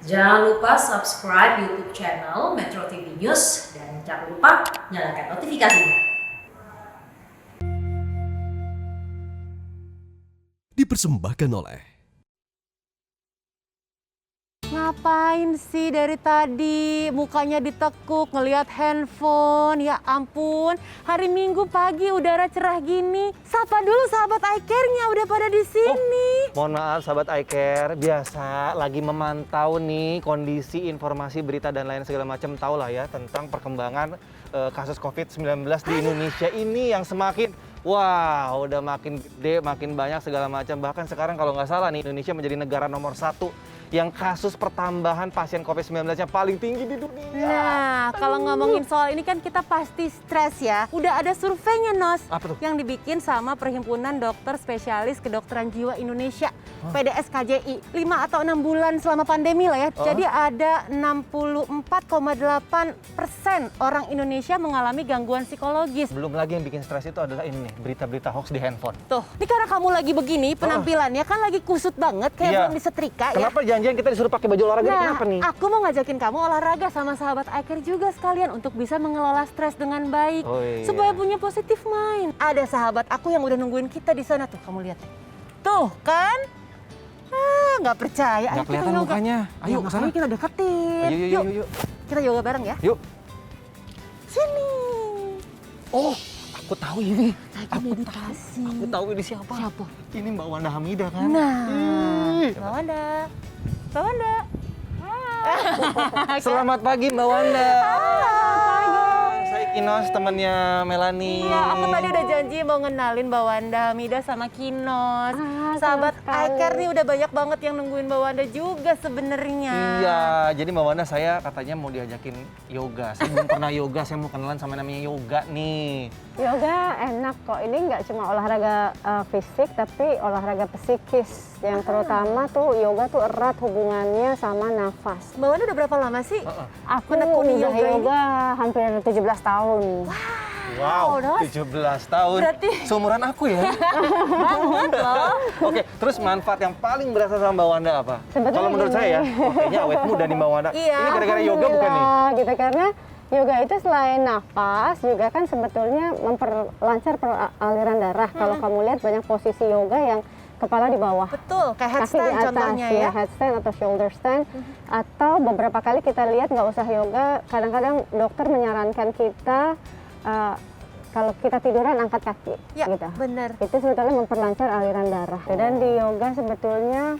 Jangan lupa subscribe YouTube channel Metro TV News dan jangan lupa nyalakan notifikasinya. Dipersembahkan oleh Ngapain sih dari tadi mukanya ditekuk ngelihat handphone? Ya ampun, hari Minggu pagi udara cerah gini. Sapa dulu sahabat iCare-nya udah pada di sini. Mohon maaf sahabat iCare, biasa lagi memantau nih kondisi, informasi, berita dan lain segala macam, tahu lah ya tentang perkembangan kasus COVID-19 di Indonesia ini yang semakin udah makin gede, makin banyak segala macam. Bahkan sekarang kalau nggak salah nih Indonesia menjadi negara nomor 1 yang kasus pertambahan pasien COVID-19-nya paling tinggi di dunia. Nah, kalau ngomongin soal ini kan kita pasti stres ya. Udah ada surveinya, Nos. Apa tuh? Yang dibikin sama Perhimpunan Dokter Spesialis Kedokteran Jiwa Indonesia, PDSKJI. 5 atau 6 bulan selama pandemi lah ya. Jadi ada 64,8% orang Indonesia mengalami gangguan psikologis. Belum lagi yang bikin stres itu adalah ini nih, berita-berita hoax di handphone. Tuh, ini karena kamu lagi begini penampilannya kan lagi kusut banget kayak Iya. belum disetrika ya. Kenapa janjian kita disuruh pakai baju olahraga? Nah, Kenapa nih? aku mau ngajakin kamu olahraga sama sahabat iCare juga sekalian untuk bisa mengelola stres dengan baik. Oh, iya. Supaya punya positif mind. Ada sahabat aku yang udah nungguin kita di sana tuh, kamu lihat deh. Tuh kan? Nggak percaya. Nggak kelihatan yoga. mukanya. Ayo, Ya, kesana. makanya kita deketin. Yuk. Kita yoga bareng ya. Yuk. Sini. Oh, aku tahu ini. Lagi meditasi. Aku tahu ini siapa. Siapa? Ini Mbak Wanda Hamidah kan? Nah, Mbak Wanda. Mbak Wanda. Selamat pagi Mbak Wanda. Halo. Saya Kinos, temannya Melanie. Iya, aku tadi udah janji mau ngenalin Mbak Wanda Hamidah sama Kinos. Sahabat iCare nih udah banyak banget yang nungguin Mbak Wanda juga sebenarnya. Iya, jadi Mbak Wanda saya katanya mau diajakin yoga. Saya belum pernah yoga, saya mau kenalan sama namanya yoga nih. Yoga enak kok, ini nggak cuma olahraga fisik tapi olahraga psikis. Yang terutama tuh yoga tuh erat hubungannya sama nafas. Mbak Wanda udah berapa lama sih? Aku menekuni udah yoga ini? yoga hampir 17 tahun. Wow, Nos. 17 tahun. Berarti- seumuran aku ya. Banget loh. Oke, terus manfaat yang paling berasa sama Mbak Wanda apa? Sebetulnya Kalau menurut gini. saya ya, kayaknya awet muda nih Mbak Wanda. Iya. Ini gara-gara yoga bukan nih? Alhamdulillah, gitu karena yoga itu selain nafas juga kan sebetulnya memperlancar aliran darah. Kalau kamu lihat banyak posisi yoga yang kepala di bawah. Betul, kayak Kaki di headstand atas, contohnya ya. headstand atau shoulder stand. Atau beberapa kali kita lihat nggak usah yoga, kadang-kadang dokter menyarankan kita kalau kita tiduran angkat kaki, Ya, gitu. benar. Itu sebetulnya memperlancar aliran darah. Dan di yoga sebetulnya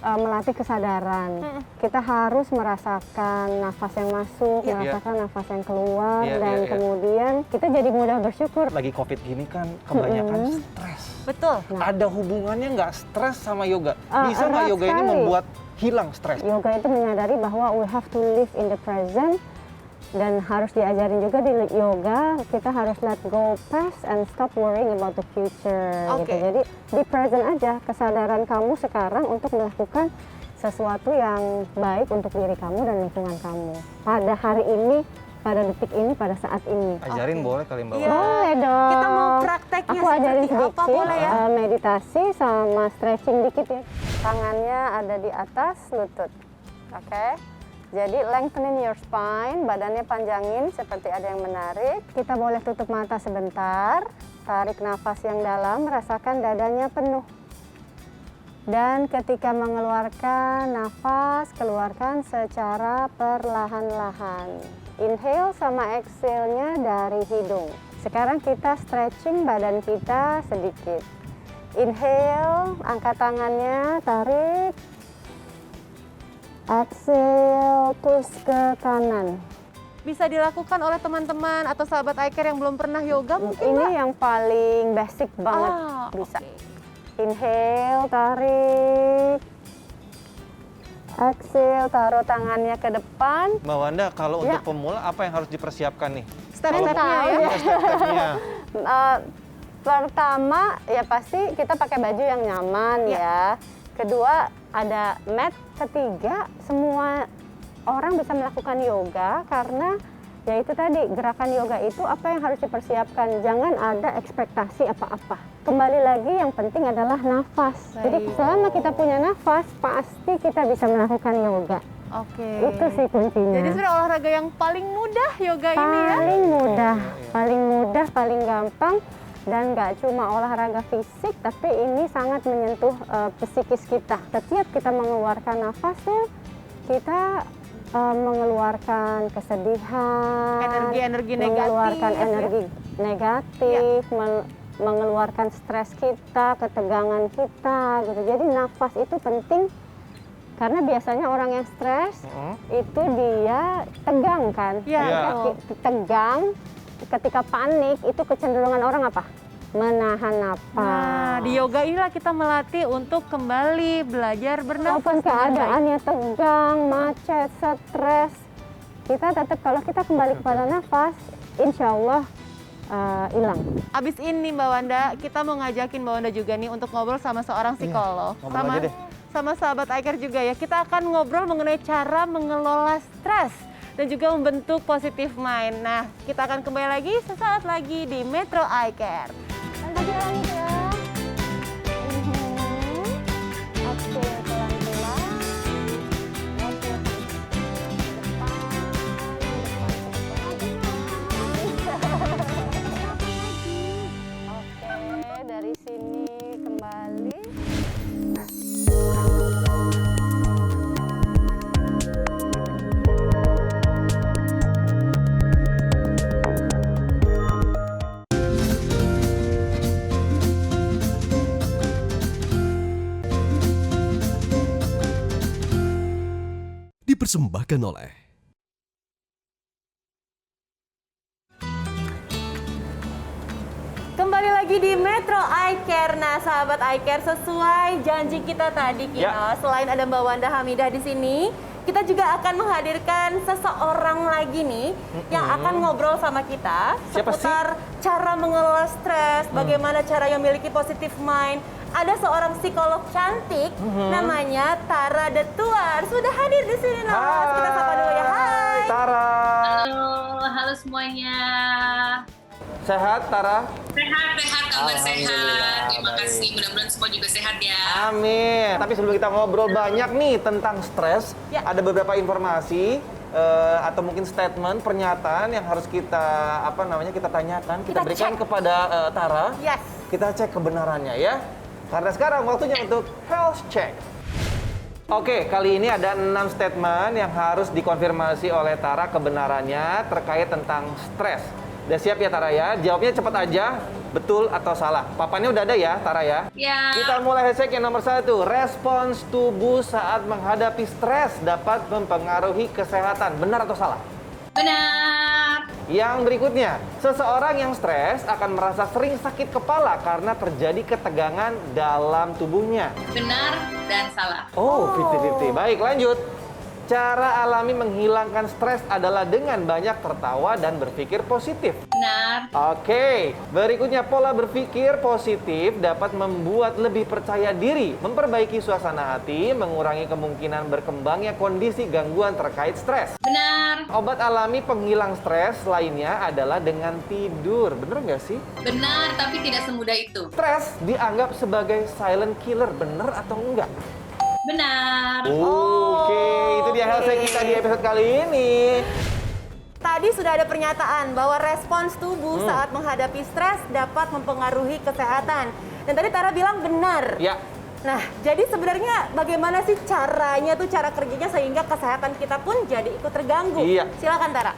melatih kesadaran. Kita harus merasakan nafas yang masuk, Iya. merasakan nafas yang keluar, Iya, dan iya, iya. kemudian kita jadi mudah bersyukur. Lagi COVID gini kan kebanyakan stres. Betul. Ada hubungannya nggak stres sama yoga? Bisa nggak erat yoga ini sekali. membuat hilang stres? Yoga itu menyadari bahwa we have to live in the present, dan harus diajarin juga di yoga kita harus let go past and stop worrying about the future. Oke. Gitu. Jadi di present aja, kesadaran kamu sekarang untuk melakukan sesuatu yang baik untuk diri kamu dan lingkungan kamu pada hari ini, pada detik ini, pada saat ini. Ajarin boleh kali Mbak Iya. Wanda? Boleh dong. Kita mau prakteknya Aku ajarin seperti apa, sedikit, boleh ya? meditasi sama stretching dikit ya. Tangannya ada di atas lutut, oke? Jadi lengthening your spine, badannya panjangin seperti ada yang menarik. Kita boleh tutup mata sebentar, tarik nafas yang dalam, rasakan dadanya penuh. Dan ketika mengeluarkan nafas, keluarkan secara perlahan-lahan. Inhale sama exhale-nya dari hidung. Sekarang kita stretching badan kita sedikit. Inhale, angkat tangannya, tarik. Exhale, twist ke kanan. Bisa dilakukan oleh teman-teman atau sahabat iCare yang belum pernah yoga mungkin, Ini Mbak? yang paling basic banget. Bisa. Inhale, tarik. Exhale, taruh tangannya ke depan. Mbak Wanda, kalau Ya. untuk pemula apa yang harus dipersiapkan nih? Step-stepnya ya. Iya, step-stepnya. Pertama, ya pasti kita pakai baju yang nyaman ya. Kedua, ada mat. Ketiga, semua orang bisa melakukan yoga karena ya itu tadi, gerakan yoga itu apa yang harus dipersiapkan. Jangan ada ekspektasi apa-apa. Kembali lagi yang penting adalah nafas. Jadi Baik. selama kita punya nafas, pasti kita bisa melakukan yoga. Oke. Itu sih kuncinya. Jadi sebenarnya olahraga yang paling mudah yoga ini ya. Paling mudah, paling gampang, dan nggak cuma olahraga fisik, tapi ini sangat menyentuh psikis kita. Setiap kita mengeluarkan nafas tuh, kita mengeluarkan kesedihan, Energi-energi mengeluarkan negatif, ya. energi negatif, mengeluarkan stres kita, ketegangan kita, gitu. Jadi nafas itu penting. Karena biasanya orang yang stres itu dia tegang kan. Iya. Ketika tegang, ketika panik itu kecenderungan orang apa? Menahan napas. Nah, di yoga inilah kita melatih untuk kembali belajar bernafas. Walaupun dengan baik. keadaannya tegang, macet, stres, kita tetap kalau kita kembali kepada nafas, insya Allah hilang. Abis ini Mbak Wanda, kita mau ngajakin Mbak Wanda juga nih untuk ngobrol sama seorang psikolog. ngobrol aja deh. Sama sahabat iCare juga ya. Kita akan ngobrol mengenai cara mengelola stres dan juga membentuk positive mind. Nah, kita akan kembali lagi sesaat lagi di Metro iCare. Lanjut ya. Oke, pelan-pelan. Oke, Oke, dari sini kembali. Dipersembahkan oleh Kembali lagi di Metro iCare. Nah, sahabat iCare, sesuai janji kita tadi, Kino, selain ada Mbak Wanda Hamidah di sini, kita juga akan menghadirkan seseorang lagi nih yang akan ngobrol sama kita Siapa seputar cara mengelola stres, bagaimana cara yang memiliki positive mind. Ada seorang psikolog cantik namanya Tara The Tuar sudah hadir di sini, Nos. Kita sapa dulu ya. Hai. Tara. Halo semuanya. Sehat, Tara? Sehat, kabar sehat. Alhamdulillah, Terima baik. kasih, mudah-mudahan semua juga sehat ya. Amin. Tapi sebelum kita ngobrol banyak nih tentang stres, Ya. ada beberapa informasi atau mungkin statement, pernyataan yang harus kita kita tanyakan, kita Kita berikan cek. kepada Tara. Yes. Kita cek kebenarannya ya. Karena sekarang waktunya untuk health check. Oke, kali ini ada 6 statement yang harus dikonfirmasi oleh Tara kebenarannya terkait tentang stres. Udah siap ya Tara ya? Jawabnya cepat aja, betul atau salah. Papannya udah ada ya Tara ya? Ya. Kita mulai hashtag yang nomor 1. Respons tubuh saat menghadapi stres dapat mempengaruhi kesehatan. Benar atau salah? Benar. Yang berikutnya, seseorang yang stres akan merasa sering sakit kepala karena terjadi ketegangan dalam tubuhnya. Benar dan salah. Oh, 50-50. Baik, lanjut. Cara alami menghilangkan stres adalah dengan banyak tertawa dan berpikir positif. Benar. Oke, berikutnya pola berpikir positif dapat membuat lebih percaya diri, memperbaiki suasana hati, mengurangi kemungkinan berkembangnya kondisi gangguan terkait stres. Benar. Obat alami penghilang stres lainnya adalah dengan tidur. Bener nggak sih? Benar, tapi tidak semudah itu. Stres dianggap sebagai silent killer. Bener atau enggak? Benar. Oke, itu dia health check kita di episode kali ini. Tadi sudah ada pernyataan bahwa respons tubuh saat menghadapi stres dapat mempengaruhi kesehatan. Dan tadi Tara bilang benar. Ya, Nah, jadi sebenarnya bagaimana sih caranya tuh, cara kerjanya sehingga kesehatan kita pun jadi ikut terganggu? Iya. Silakan Tara.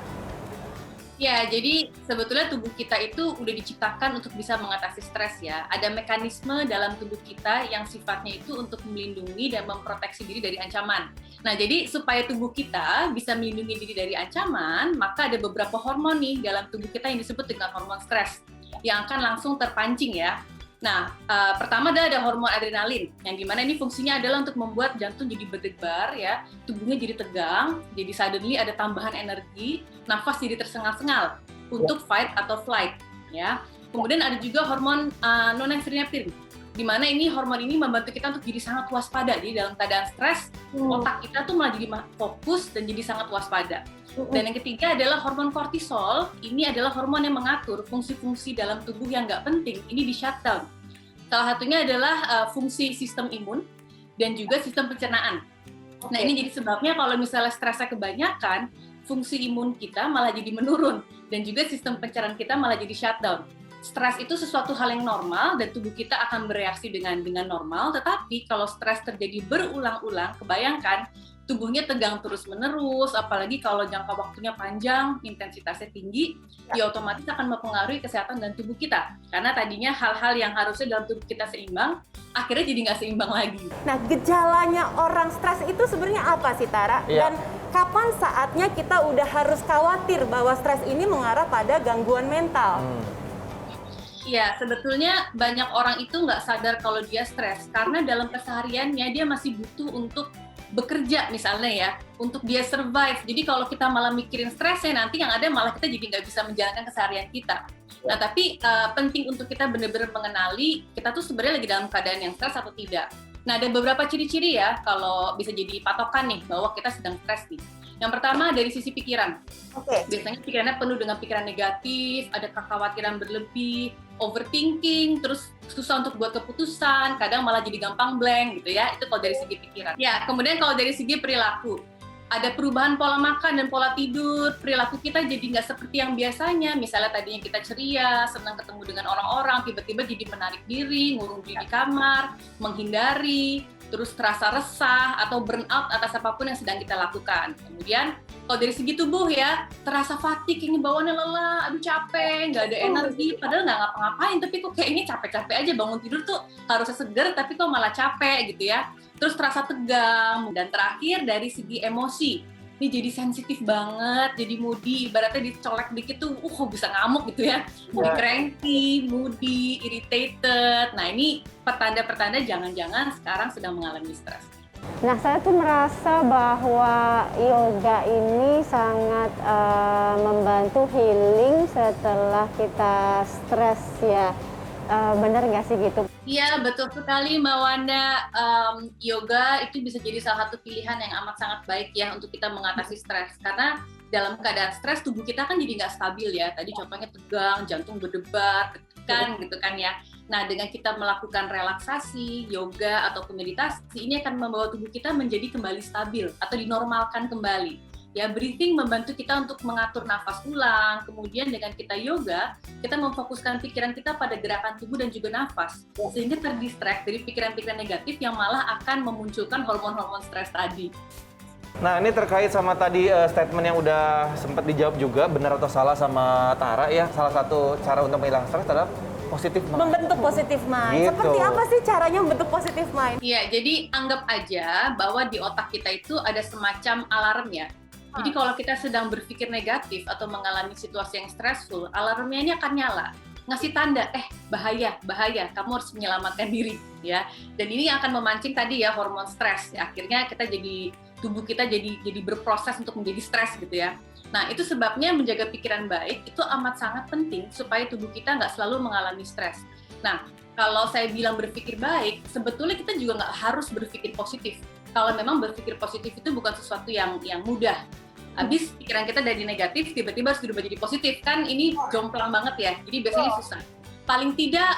Ya, jadi sebetulnya tubuh kita itu udah diciptakan untuk bisa mengatasi stres ya. Ada mekanisme dalam tubuh kita yang sifatnya itu untuk melindungi dan memproteksi diri dari ancaman. Nah, jadi supaya tubuh kita bisa melindungi diri dari ancaman, maka ada beberapa hormon nih dalam tubuh kita yang disebut dengan hormon stres yang akan langsung terpancing ya. Nah, pertama ada hormon adrenalin, yang dimana ini fungsinya adalah untuk membuat jantung jadi berdebar ya, tubuhnya jadi tegang, jadi suddenly ada tambahan energi, nafas jadi tersengal-sengal untuk fight atau flight ya. Kemudian ada juga hormon norepinefrin, di mana ini hormon ini membantu kita untuk jadi sangat waspada. Jadi dalam keadaan stres, otak kita tuh malah jadi fokus dan jadi sangat waspada. Dan yang ketiga adalah hormon kortisol. Ini adalah hormon yang mengatur fungsi-fungsi dalam tubuh yang nggak penting. Ini di shutdown. Salah satunya adalah fungsi sistem imun dan juga sistem pencernaan. Nah, ini jadi sebabnya kalau misalnya stresnya kebanyakan, fungsi imun kita malah jadi menurun dan juga sistem pencernaan kita malah jadi shutdown. Stres itu sesuatu hal yang normal dan tubuh kita akan bereaksi dengan normal, tetapi kalau stres terjadi berulang-ulang, kebayangkan tubuhnya tegang terus-menerus, apalagi kalau jangka waktunya panjang, intensitasnya tinggi, ya otomatis akan mempengaruhi kesehatan dan tubuh kita. Karena tadinya hal-hal yang harusnya dalam tubuh kita seimbang, akhirnya jadi nggak seimbang lagi. Nah, gejalanya orang stres itu sebenarnya apa sih, Tara? Iya. Dan kapan saatnya kita udah harus khawatir bahwa stres ini mengarah pada gangguan mental? Iya, sebetulnya banyak orang itu nggak sadar kalau dia stres, karena dalam kesehariannya dia masih butuh untuk bekerja misalnya ya, untuk dia survive. Jadi kalau kita malah mikirin stresnya, nanti yang ada malah kita jadi nggak bisa menjalankan keseharian kita. Nah, tapi penting untuk kita benar-benar mengenali kita tuh sebenarnya lagi dalam keadaan yang stres atau tidak. Nah, ada beberapa ciri-ciri ya kalau bisa jadi patokan nih bahwa kita sedang stres nih. Yang pertama dari sisi pikiran. Oke. Biasanya pikirannya penuh dengan pikiran negatif, ada kekhawatiran berlebih, overthinking, terus susah untuk buat keputusan, kadang malah jadi gampang blank gitu ya. Itu kalau dari segi pikiran. Ya, kemudian kalau dari segi perilaku, ada perubahan pola makan dan pola tidur, perilaku kita jadi nggak seperti yang biasanya. Misalnya tadinya kita ceria, senang ketemu dengan orang-orang, tiba-tiba jadi menarik diri, ngurung diri di kamar, menghindari, terus terasa resah atau burnout atas apapun yang sedang kita lakukan. Kemudian kalau dari segi tubuh ya, terasa fatigue, ini bawaannya lelah, aduh capek, nggak ada energi, padahal nggak ngapa-ngapain, tapi kok kayak ini capek-capek aja, bangun tidur tuh harusnya segar, tapi kok malah capek gitu ya. Terus terasa tegang, dan terakhir dari segi emosi, ini jadi sensitif banget, jadi moody, ibaratnya dicolek dikit tuh, bisa ngamuk gitu ya, jadi cranky, moody, irritated. Nah ini pertanda-pertanda jangan-jangan sekarang sedang mengalami stres. Nah, saya tuh merasa bahwa yoga ini sangat membantu healing setelah kita stres ya. Bener nggak sih gitu? Iya, betul sekali Mbak Wanda. Yoga itu bisa jadi salah satu pilihan yang amat sangat baik ya untuk kita mengatasi stres. Karena dalam keadaan stres, tubuh kita kan jadi nggak stabil ya. Tadi contohnya tegang, jantung berdebar, tekan gitu kan ya. Nah, dengan kita melakukan relaksasi, yoga, atau meditasi, ini akan membawa tubuh kita menjadi kembali stabil atau dinormalkan kembali. Ya, breathing membantu kita untuk mengatur nafas ulang. Kemudian dengan kita yoga, kita memfokuskan pikiran kita pada gerakan tubuh dan juga nafas. Sehingga terdistract dari pikiran-pikiran negatif yang malah akan memunculkan hormon-hormon stres tadi. Nah, ini terkait sama tadi statement yang udah sempat dijawab juga, benar atau salah sama Tara ya. Salah satu cara untuk menghilang stres adalah positif mind. Membentuk positif mind. Gitu. Seperti apa sih caranya membentuk positif mind? Iya, jadi anggap aja bahwa di otak kita itu ada semacam alarm ya. Jadi kalau kita sedang berpikir negatif atau mengalami situasi yang stressful, alarmnya ini akan nyala. Ngasih tanda, bahaya, kamu harus menyelamatkan diri. Ya. Dan ini akan memancing tadi ya hormon stres. Ya. Akhirnya kita tubuh kita jadi berproses untuk menjadi stres gitu ya. Nah, itu sebabnya menjaga pikiran baik itu amat sangat penting supaya tubuh kita nggak selalu mengalami stres. Nah, kalau saya bilang berpikir baik, sebetulnya kita juga nggak harus berpikir positif. Kalau memang berpikir positif itu bukan sesuatu yang mudah. Habis pikiran kita dari negatif, tiba-tiba harus berubah jadi positif. Kan ini jomplang banget ya, jadi biasanya susah. Paling tidak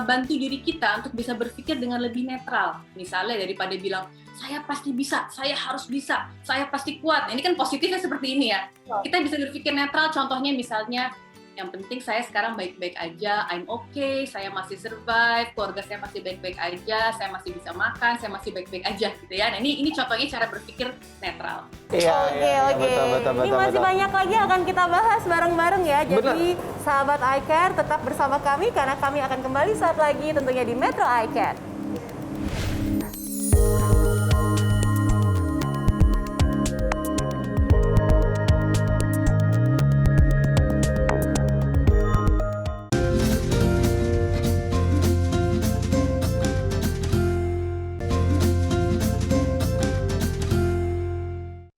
bantu diri kita untuk bisa berpikir dengan lebih netral. Misalnya daripada bilang, saya pasti bisa, saya harus bisa, saya pasti kuat. Ini kan positifnya seperti ini ya. Kita bisa berpikir netral, contohnya misalnya, yang penting saya sekarang baik-baik aja, I'm okay, saya masih survive, keluarga saya masih baik-baik aja, saya masih bisa makan, saya masih baik-baik aja gitu ya. Nah ini contohnya cara berpikir netral. Iya, Oke. Ini masih banyak lagi akan kita bahas bareng-bareng ya. Jadi sahabat iCare tetap bersama kami karena kami akan kembali saat lagi tentunya di Metro iCare.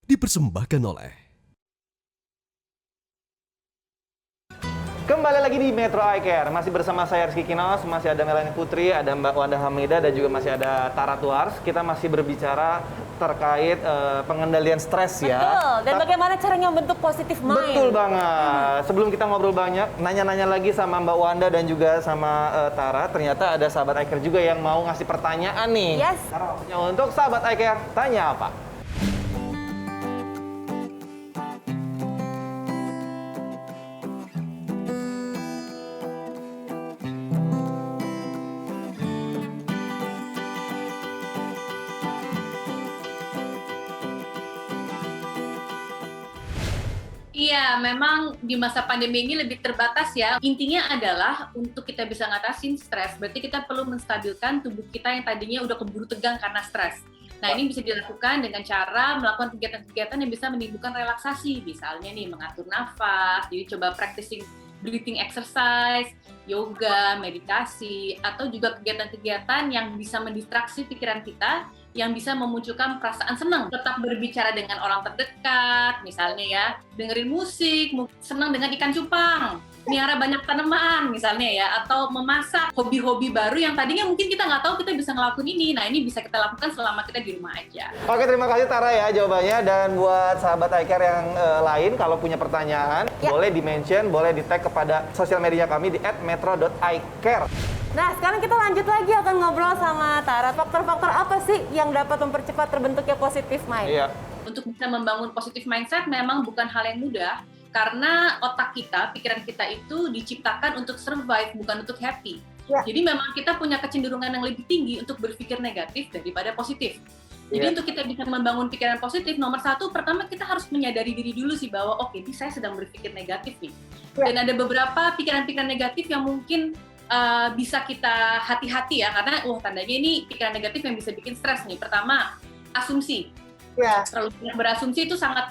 Dipersembahkan oleh Kembali lagi di Metro iCare, masih bersama saya Rizky Kinos, masih ada Melanie Putri, ada Mbak Wanda Hamida, dan juga masih ada Tara Tuars. Kita masih berbicara terkait pengendalian stres ya. Betul, dan bagaimana caranya membentuk positif mind. Betul banget. Sebelum kita ngobrol banyak, nanya-nanya lagi sama Mbak Wanda dan juga sama Tara, ternyata ada sahabat iCare juga yang mau ngasih pertanyaan nih. Yes. Untuk sahabat iCare, tanya apa? Iya, memang di masa pandemi ini lebih terbatas ya. Intinya adalah untuk kita bisa ngatasin stres, berarti kita perlu menstabilkan tubuh kita yang tadinya udah keburu tegang karena stres. Nah, ini bisa dilakukan dengan cara melakukan kegiatan-kegiatan yang bisa menimbulkan relaksasi. Misalnya nih, mengatur nafas, jadi coba practicing breathing exercise, yoga, meditasi, atau juga kegiatan-kegiatan yang bisa mendistraksi pikiran kita, yang bisa memunculkan perasaan senang. Tetap berbicara dengan orang terdekat, misalnya ya, dengerin musik, senang dengan ikan cupang, melihara banyak tanaman misalnya ya, atau memasak, hobi-hobi baru yang tadinya mungkin kita nggak tahu kita bisa ngelakuin ini. Nah, ini bisa kita lakukan selama kita di rumah aja. Oke, terima kasih Tara ya jawabannya. Dan buat sahabat iCare yang lain, kalau punya pertanyaan, boleh di-mention, boleh di-tag kepada sosial media kami di @metro.icare. Nah, sekarang kita lanjut lagi akan ngobrol sama Tara. Faktor-faktor apa sih yang dapat mempercepat terbentuknya positive mind? Iya. Untuk bisa membangun positive mindset memang bukan hal yang mudah, karena otak kita, pikiran kita itu diciptakan untuk survive, bukan untuk happy. Ya. Jadi memang kita punya kecenderungan yang lebih tinggi untuk berpikir negatif daripada positif. Jadi untuk kita bisa membangun pikiran positif, nomor satu, pertama kita harus menyadari diri dulu sih bahwa oke, ini saya sedang berpikir negatif nih. Dan ada beberapa pikiran-pikiran negatif yang mungkin bisa kita hati-hati ya, karena tandanya ini pikiran negatif yang bisa bikin stres nih. Pertama, asumsi. Ya. Terlalu banyak berasumsi itu sangat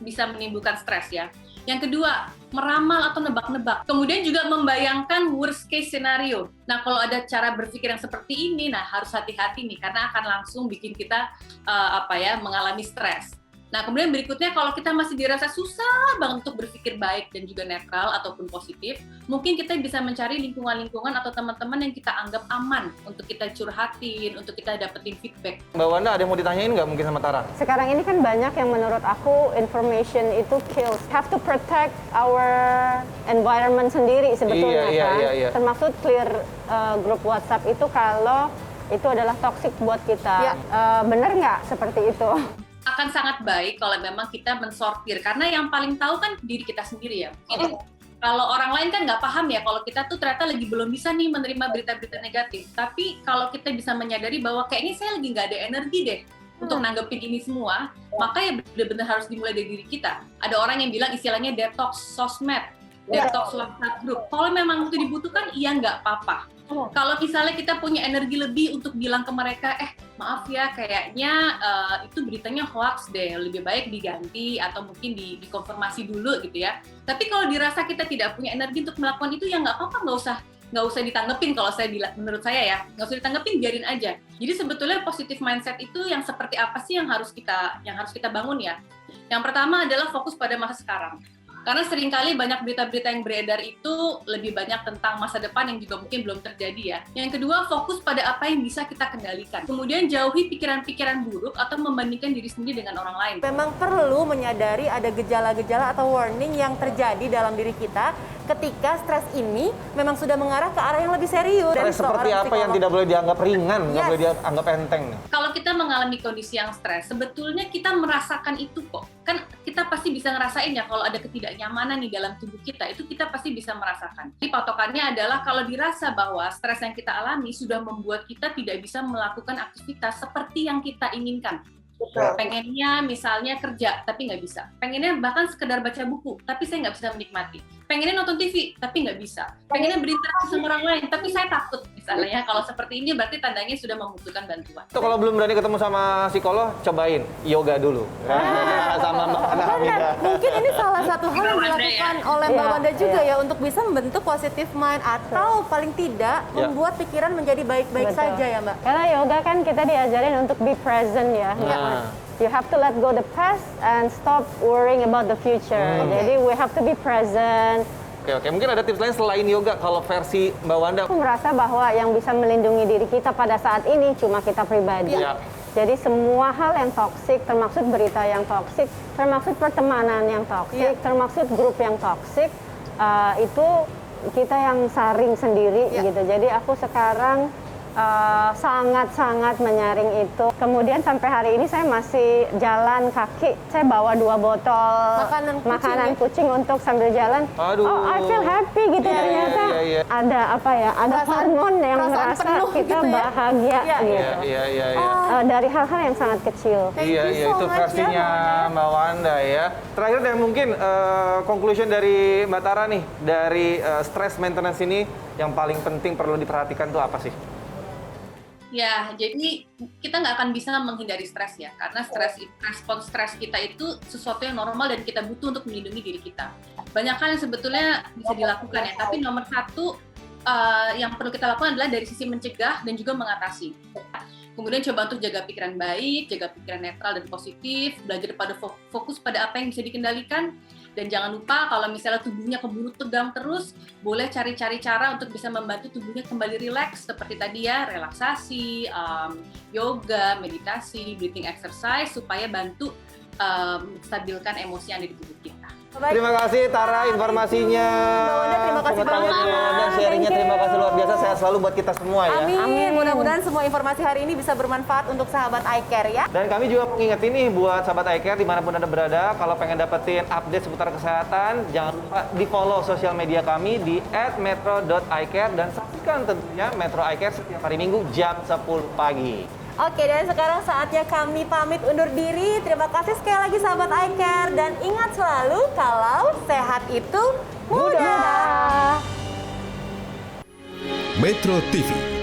bisa menimbulkan stres ya. Yang kedua, meramal atau nebak-nebak. Kemudian juga membayangkan worst case scenario. Nah, kalau ada cara berpikir yang seperti ini, nah harus hati-hati nih, karena akan langsung bikin kita mengalami stres. Nah, kemudian berikutnya kalau kita masih dirasa susah banget untuk berpikir baik dan juga netral ataupun positif, mungkin kita bisa mencari lingkungan-lingkungan atau teman-teman yang kita anggap aman untuk kita curhatin, untuk kita dapetin feedback. Mbak Wanda, ada yang mau ditanyain nggak mungkin sama Tara? Sekarang ini kan banyak yang menurut aku information itu kills. Have to protect our environment sendiri sebetulnya kan. Iya. Termasuk clear grup WhatsApp itu kalau itu adalah toxic buat kita. Bener nggak seperti itu? Akan sangat baik kalau memang kita mensortir, karena yang paling tahu kan diri kita sendiri ya. Jadi kalau orang lain kan nggak paham ya kalau kita tuh ternyata lagi belum bisa nih menerima berita-berita negatif. Tapi kalau kita bisa menyadari bahwa kayaknya saya lagi nggak ada energi deh untuk nanggepin ini semua, maka ya benar-benar harus dimulai dari diri kita. Ada orang yang bilang istilahnya detox sosmed, detox WhatsApp group. Kalau memang itu dibutuhkan, iya nggak apa-apa. Kalau misalnya kita punya energi lebih untuk bilang ke mereka, maaf ya, kayaknya itu beritanya hoax deh, lebih baik diganti atau mungkin dikonfirmasi dulu gitu ya. Tapi kalau dirasa kita tidak punya energi untuk melakukan itu, ya nggak apa-apa, nggak usah ditanggepin. Kalau menurut saya ya, nggak usah ditanggepin, biarin aja. Jadi sebetulnya positive mindset itu yang seperti apa sih yang harus kita bangun ya? Yang pertama adalah fokus pada masa sekarang. Karena seringkali banyak berita-berita yang beredar itu lebih banyak tentang masa depan yang juga mungkin belum terjadi ya. Yang kedua, fokus pada apa yang bisa kita kendalikan. Kemudian jauhi pikiran-pikiran buruk atau membandingkan diri sendiri dengan orang lain. Memang perlu menyadari ada gejala-gejala atau warning yang terjadi dalam diri kita ketika stres ini memang sudah mengarah ke arah yang lebih serius. Stres seperti apa yang tidak boleh dianggap ringan, nggak boleh dianggap enteng nih? Kalau kita mengalami kondisi yang stres, sebetulnya kita merasakan itu kok. Kan kita pasti bisa ngerasain ya kalau ada ketidaknyamanan nih dalam tubuh kita, itu kita pasti bisa merasakan. Jadi patokannya adalah kalau dirasa bahwa stres yang kita alami sudah membuat kita tidak bisa melakukan aktivitas seperti yang kita inginkan. Pengennya misalnya kerja, tapi nggak bisa. Pengennya bahkan sekedar baca buku, tapi saya nggak bisa menikmati. Pengennya nonton TV, tapi nggak bisa. Pengennya berinteraksi sama orang lain, tapi saya takut. Misalnya, kalau seperti ini berarti tandanya sudah membutuhkan bantuan. Tuh, kalau belum berani ketemu sama psikolog, cobain yoga dulu. Sama Mbak Wanda Hamidah. Mungkin ini salah satu hal yang dilakukan oleh Mbak Wanda juga ya untuk bisa membentuk positive mind atau paling tidak membuat pikiran menjadi baik-baik saja ya Mbak. Karena yoga kan kita diajarin untuk be present ya. You have to let go the past and stop worrying about the future. Jadi we have to be present. Oke. Mungkin ada tips lain selain yoga kalau versi Mbak Wanda? Aku merasa bahwa yang bisa melindungi diri kita pada saat ini cuma kita pribadi. Jadi semua hal yang toksik, termasuk berita yang toksik, termasuk pertemanan yang toksik, termasuk grup yang toksik, itu kita yang saring sendiri gitu. Jadi aku sekarang sangat-sangat menyaring itu. Kemudian sampai hari ini saya masih jalan kaki. Saya bawa 2 botol makanan kucing untuk sambil jalan. Aduh. Oh, I feel happy gitu ternyata. Ada apa ya? Ada hormon yang merasa penuh kita gitu ya? bahagia gitu. Iya. Dari hal-hal yang sangat kecil. Iya, itu versinya Mbak Wanda ya. Terakhir dan mungkin conclusion dari Mbak Tara nih, dari stress maintenance ini yang paling penting perlu diperhatikan tuh apa sih? Ya, jadi kita nggak akan bisa menghindari stres ya, karena respon stres kita itu sesuatu yang normal dan kita butuh untuk melindungi diri kita. Banyak hal yang sebetulnya bisa dilakukan ya, tapi nomor 1 yang perlu kita lakukan adalah dari sisi mencegah dan juga mengatasi. Kemudian coba untuk jaga pikiran baik, jaga pikiran netral dan positif, belajar pada fokus pada apa yang bisa dikendalikan, dan jangan lupa kalau misalnya tubuhnya keburu tegang terus, boleh cari-cari cara untuk bisa membantu tubuhnya kembali rileks, seperti tadi ya, relaksasi, yoga, meditasi, breathing exercise, supaya bantu stabilkan emosi yang ada di tubuh kita. Terima kasih Tara informasinya. Mbak Wanda, terima kasih pengetahuannya banyak. dan sharingnya, terima kasih luar biasa. Sehat selalu buat kita semua ya. Amin. Mudah-mudahan semua informasi hari ini bisa bermanfaat untuk sahabat iCare ya. Dan kami juga mengingetin nih buat sahabat iCare dimanapun Anda berada, kalau pengen dapetin update seputar kesehatan, jangan lupa di follow sosial media kami di @metro.icare dan saksikan tentunya Metro iCare setiap hari Minggu jam 10 pagi. Oke, dan sekarang saatnya kami pamit undur diri. Terima kasih sekali lagi sahabat iCare. Dan ingat selalu kalau sehat itu mudah. Metro TV